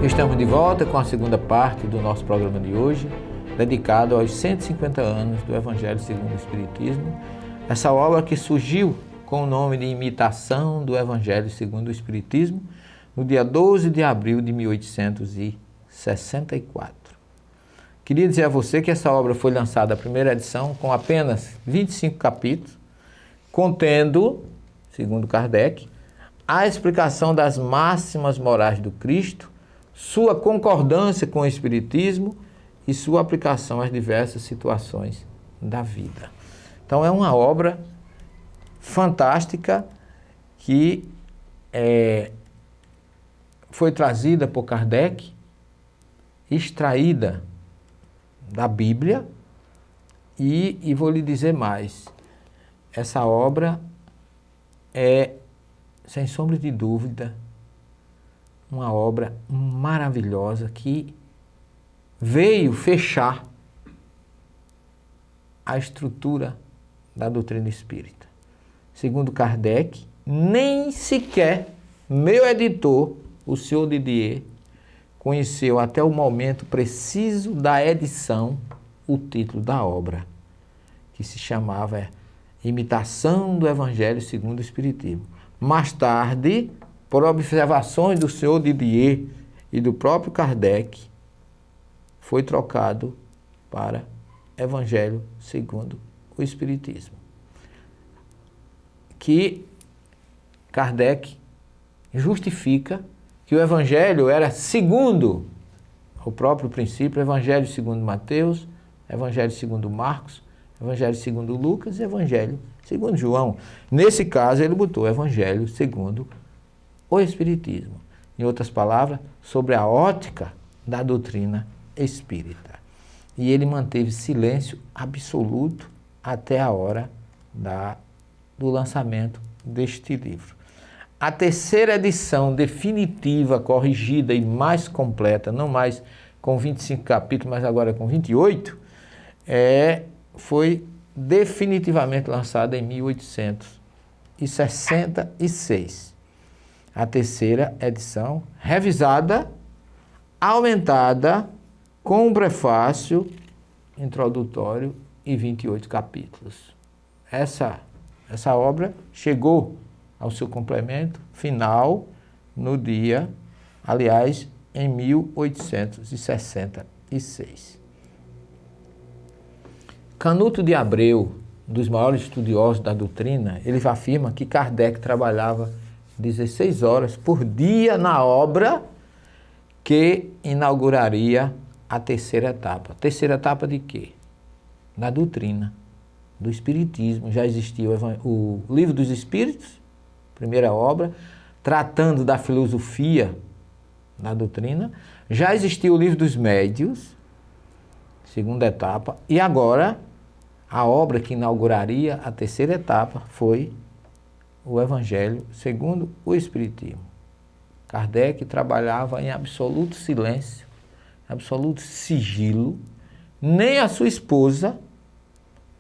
Estamos de volta com a segunda parte do nosso programa de hoje, dedicado aos 150 anos do Evangelho segundo o Espiritismo. Essa obra que surgiu com o nome de Imitação do Evangelho segundo o Espiritismo, no dia 12 de abril de 1864. Queria dizer a você que essa obra foi lançada a primeira edição com apenas 25 capítulos, contendo, segundo Kardec, a explicação das máximas morais do Cristo, sua concordância com o Espiritismo e sua aplicação às diversas situações da vida. Então é uma obra fantástica que foi trazida por Kardec, extraída da Bíblia e vou lhe dizer mais, essa obra é, sem sombra de dúvida, uma obra maravilhosa que veio fechar a estrutura da doutrina espírita. Segundo Kardec, nem sequer meu editor, o senhor Didier, conheceu até o momento preciso da edição o título da obra, que se chamava Imitação do Evangelho segundo o Espiritismo. Mais tarde, por observações do senhor Didier e do próprio Kardec, foi trocado para Evangelho segundo o Espiritismo. Que Kardec justifica que o Evangelho era segundo o próprio princípio, Evangelho segundo Mateus, Evangelho segundo Marcos, Evangelho segundo Lucas e Evangelho segundo João. Nesse caso, ele botou Evangelho segundo o Espiritismo. Em outras palavras, sobre a ótica da doutrina espírita. E ele manteve silêncio absoluto até a hora do lançamento deste livro. A terceira edição definitiva, corrigida e mais completa, não mais com 25 capítulos, mas agora com 28, foi definitivamente lançada em 1866. A terceira edição, revisada, aumentada, com um prefácio introdutório e 28 capítulos. Essa obra chegou ao seu complemento final em 1866. Canuto de Abreu, um dos maiores estudiosos da doutrina, ele afirma que Kardec trabalhava 16 horas por dia na obra que inauguraria a terceira etapa. Terceira etapa de quê? Da doutrina, do Espiritismo. Já existia o Livro dos Espíritos, primeira obra, tratando da filosofia da doutrina. Já existia o Livro dos Médiuns, segunda etapa. E agora, a obra que inauguraria a terceira etapa foi o Evangelho segundo o Espiritismo. Kardec trabalhava em absoluto silêncio, absoluto sigilo. Nem a sua esposa,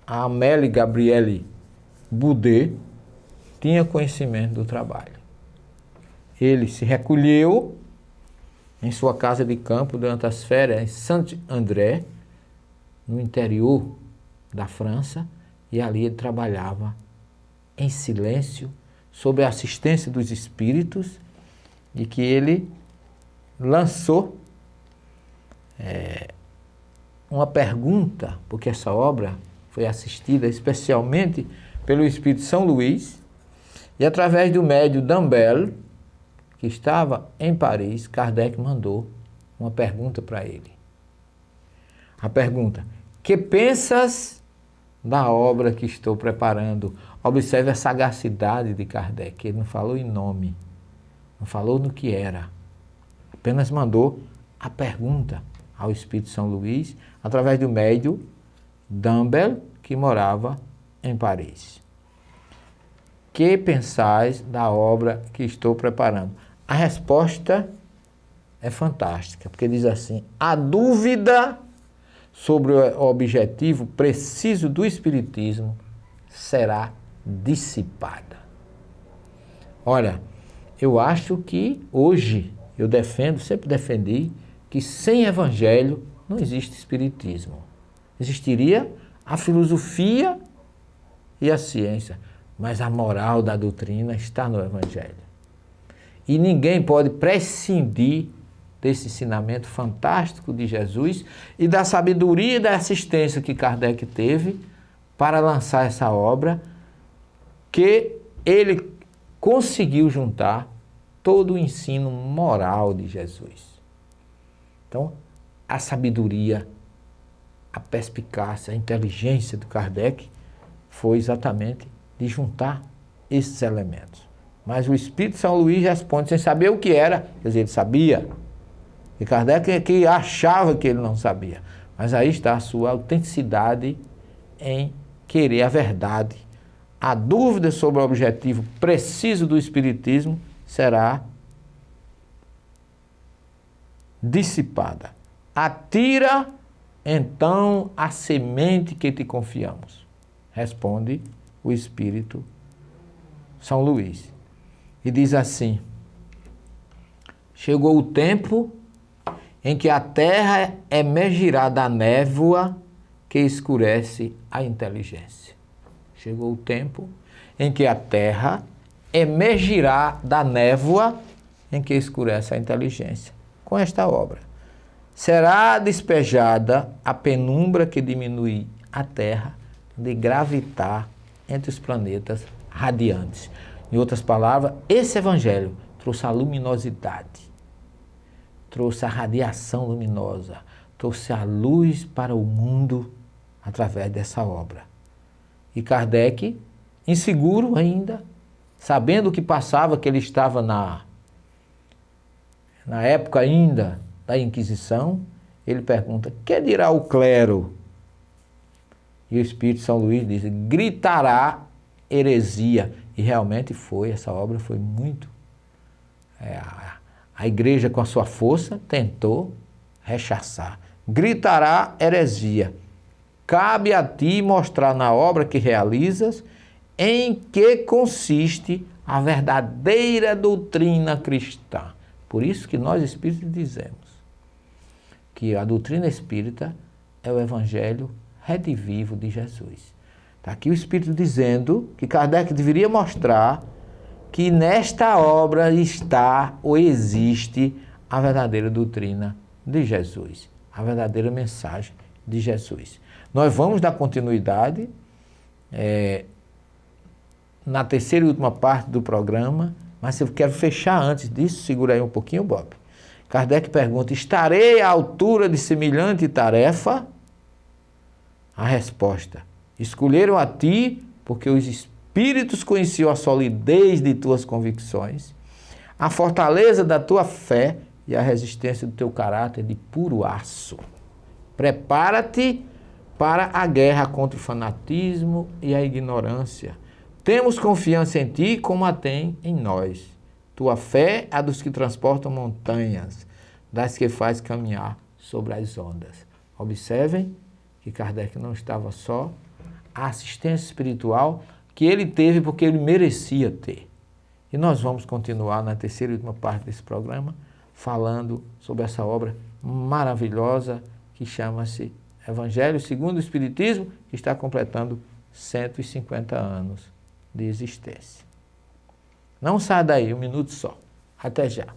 a Amélie Gabrielle Boudet, tinha conhecimento do trabalho. Ele se recolheu em sua casa de campo durante as férias em Saint-André, no interior da França, e ali ele trabalhava em silêncio, sob a assistência dos espíritos, e que ele lançou uma pergunta, porque essa obra foi assistida especialmente pelo Espírito São Luís, e através do médium D'Ambel, que estava em Paris, Kardec mandou uma pergunta para ele. A pergunta: que pensas da obra que estou preparando? Observe a sagacidade de Kardec. Ele não falou em nome, não falou no que era, apenas mandou a pergunta ao Espírito São Luís, através do médium D'Ambel, que morava em Paris. Que pensais da obra que estou preparando? A resposta é fantástica, porque diz assim: a dúvida sobre o objetivo preciso do Espiritismo será dissipada. Olha, eu acho que hoje eu defendo, sempre defendi, que sem evangelho não existe espiritismo. Existiria a filosofia e a ciência, mas a moral da doutrina está no evangelho. E ninguém pode prescindir desse ensinamento fantástico de Jesus e da sabedoria e da assistência que Kardec teve para lançar essa obra, que ele conseguiu juntar todo o ensino moral de Jesus. Então, a sabedoria, a perspicácia, a inteligência do Kardec foi exatamente de juntar esses elementos. Mas o Espírito São Luís responde sem saber o que era, quer dizer, ele sabia. E Kardec é que achava que ele não sabia. Mas aí está a sua autenticidade em querer a verdade. A dúvida sobre o objetivo preciso do Espiritismo será dissipada. Atira, então, a semente que te confiamos, responde o Espírito São Luís. E diz assim: chegou o tempo em que a terra emergirá da névoa que escurece a inteligência. Chegou o tempo em que a terra emergirá da névoa em que escurece a inteligência. Com esta obra, será despejada a penumbra que diminui a terra de gravitar entre os planetas radiantes. Em outras palavras, esse evangelho trouxe a luminosidade, trouxe a radiação luminosa, trouxe a luz para o mundo através dessa obra. E Kardec, inseguro ainda, sabendo o que passava, que ele estava na época ainda da Inquisição, ele pergunta: que dirá o clero? E o Espírito São Luís diz: gritará heresia. E realmente foi, essa obra foi muito. A igreja, com a sua força, tentou rechaçar. Gritará heresia. Cabe a ti mostrar na obra que realizas em que consiste a verdadeira doutrina cristã. Por isso que nós espíritas dizemos que a doutrina espírita é o evangelho redivivo de Jesus. Está aqui o Espírito dizendo que Kardec deveria mostrar que nesta obra está ou existe a verdadeira doutrina de Jesus, a verdadeira mensagem de Jesus. Nós vamos dar continuidade na terceira e última parte do programa, mas eu quero fechar antes disso, segura aí um pouquinho, Bob. Kardec pergunta: estarei à altura de semelhante tarefa? A resposta: escolheram a ti porque os espíritos conheciam a solidez de tuas convicções, a fortaleza da tua fé e a resistência do teu caráter de puro aço. Prepara-te para a guerra contra o fanatismo e a ignorância. Temos confiança em ti como a tem em nós. Tua fé é a dos que transportam montanhas, das que faz caminhar sobre as ondas. Observem que Kardec não estava só, a assistência espiritual que ele teve porque ele merecia ter. E nós vamos continuar na terceira e última parte desse programa falando sobre essa obra maravilhosa que chama-se Evangelho segundo o Espiritismo, que está completando 150 anos de existência. Não saia daí, um minuto só. Até já.